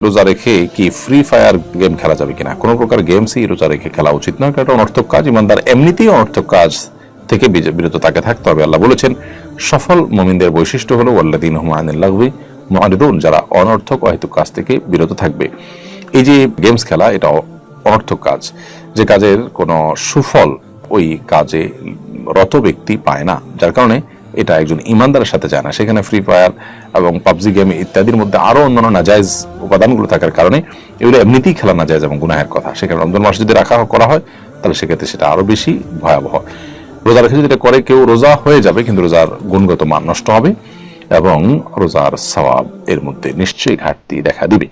রোজা রেখে কি ফ্রি ফায়ার গেম খেলা যাবে কিনা? কোনো প্রকার গেমসই রোজা রেখে খেলা উচিত নয়, কারণ এটা অনর্থক কাজ। ইমানদার এমনিতেই অনর্থক কাজ থেকে বিরত তাকে থাকতে হবে। আল্লাহ বলেছেন, সফল মুমিনদের বৈশিষ্ট্য হলো ওয়াল্লাযীনা হুম আনিল লাগবি মুআরিদুন, যারা অনর্থক অহেতুক কাজ থেকে বিরত থাকবে। এই যে গেমস খেলা, এটা অনর্থক কাজ, যে কাজের কোনো সুফল ওই কাজে রত ব্যক্তি পায় না, যার কারণে এটা একজন ইমানদারের সাথে যায় না। সেখানে ফ্রি ফায়ার এবং পাবজি গেম ইত্যাদির মধ্যে আরো অন্যান্য নাজায়েজ উপাদানগুলো থাকার কারণে এগুলো এমনিতেই খেলা নাজায়েজ এবং গুনাহের কথা। সেখানে রমজান মাস যদি রাখা করা হয়, তাহলে সেক্ষেত্রে সেটা আরো বেশি ভয়াবহ। রোজা রেখে যদি এটা করে, কেউ রোজা হয়ে যাবে, কিন্তু রোজার গুণগত মান নষ্ট হবে এবং রোজার সওয়াব এর মধ্যে নিশ্চয়ই ঘাটতি দেখা দিবে।